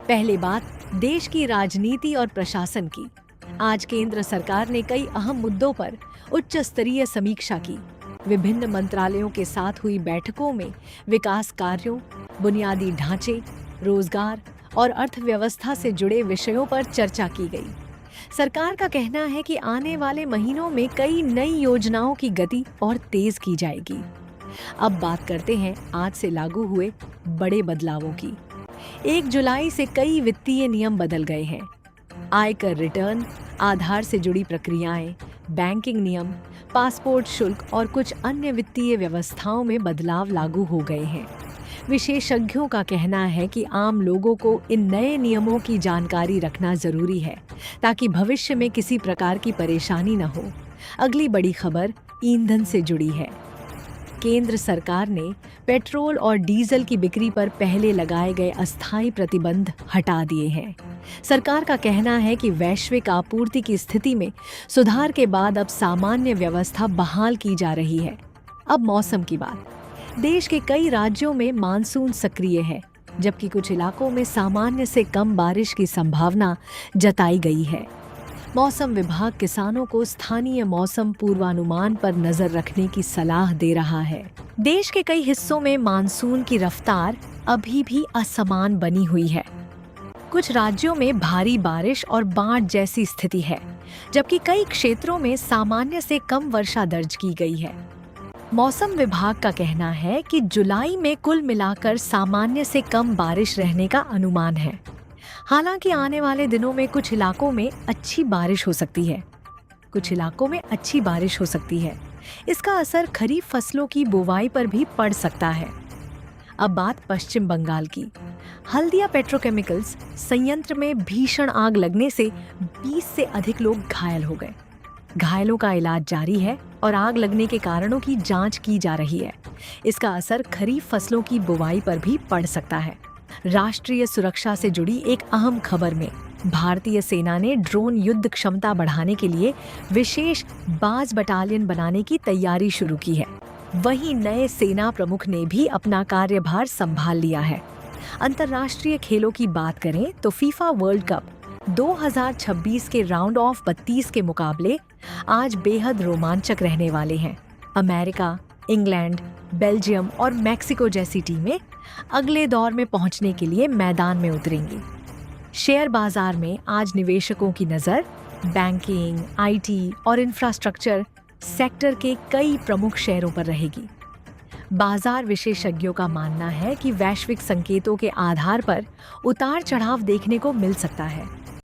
पहले बात देश की राजनीति और प्रशासन की। आज केंद्र सरकार ने कई अहम मुद्दों पर उच्च स्तरीय समीक्षा की। विभिन्न मंत्रालयों के साथ हुई बैठकों में विकास कार्यों, बुनियादी ढांचे, रोजगार और अर्थव्यवस्था से जुड़े विषयों पर चर्चा की गई। सरकार का कहना है कि आने वाले महीनों में कई नई योजनाओं की गति और तेज की जाएगी। अब बात करते हैं आज से लागू हुए बड़े बदलावों की। 1 जुलाई से कई वित्तीय नियम बदल गए हैं। आयकर रिटर्न, आधार से जुड़ी प्रक्रियाएं, बैंकिंग नियम, पासपोर्ट शुल्क और कुछ अन्य वित्तीय व्यवस्थाओं में बदलाव लागू हो गए हैं। विशेषज्ञों का कहना है कि आम लोगों को इन नए नियमों की जानकारी रखना जरूरी है ताकि भविष्य में किसी प्रकार की परेशानी न हो। अगली बड़ी खबर ईंधन से जुड़ी है। केंद्र सरकार ने पेट्रोल और डीजल की बिक्री पर पहले लगाए गए अस्थायी प्रतिबंध हटा दिए हैं। सरकार का कहना है कि वैश्विक आपूर्ति की स्थिति में सुधार के बाद अब सामान्य व्यवस्था बहाल की जा रही है। अब मौसम की बात। देश के कई राज्यों में मानसून सक्रिय है, जबकि कुछ इलाकों में सामान्य से कम बारिश की संभावना जताई गई है। मौसम विभाग किसानों को स्थानीय मौसम पूर्वानुमान पर नजर रखने की सलाह दे रहा है। देश के कई हिस्सों में मानसून की रफ्तार अभी भी असमान बनी हुई है। कुछ राज्यों में भारी बारिश और बाढ़ जैसी स्थिति है, जबकि कई क्षेत्रों में सामान्य से कम वर्षा दर्ज की गई है। मौसम विभाग का कहना है कि जुलाई में कुल मिलाकर सामान्य से कम बारिश रहने का अनुमान है। हालांकि आने वाले दिनों में कुछ इलाकों में अच्छी बारिश हो सकती है। इसका असर खरीफ फसलों की बुवाई पर भी पड़ सकता है। अब बात पश्चिम बंगाल की। हल्दिया पेट्रोकेमिकल्स संयंत्र में भीषण आग लगने से 20 से अधिक लोग घायल हो गए। घायलों का इलाज जारी है और आग लगने के कारणों की जांच की जा रही है। इसका असर खरीफ फसलों की बुवाई पर भी पड़ सकता है। राष्ट्रीय सुरक्षा से जुड़ी एक अहम खबर में भारतीय सेना ने ड्रोन युद्ध क्षमता बढ़ाने के लिए विशेष बाज बटालियन बनाने की तैयारी शुरू की है। वहीं नए सेना प्रमुख ने भी अपना कार्यभार संभाल लिया है। अंतर्राष्ट्रीय खेलों की बात करें तो फीफा वर्ल्ड कप 2026 के राउंड ऑफ 32 के मुकाबले आज बेहद रोमांचक रहने वाले हैं। अमेरिका, इंग्लैंड, बेल्जियम और मैक्सिको जैसी टीमें अगले दौर में पहुंचने के लिए मैदान में उतरेंगी। शेयर बाजार में आज निवेशकों की नज़र बैंकिंग, आईटी और इंफ्रास्ट्रक्चर सेक्टर के कई प्रमुख शेयरों पर रहेगी। बाजार विशेषज्ञों का मानना है कि वैश्विक संकेतों के आधार पर उतार चढ़ाव देखने को मिल सकता है।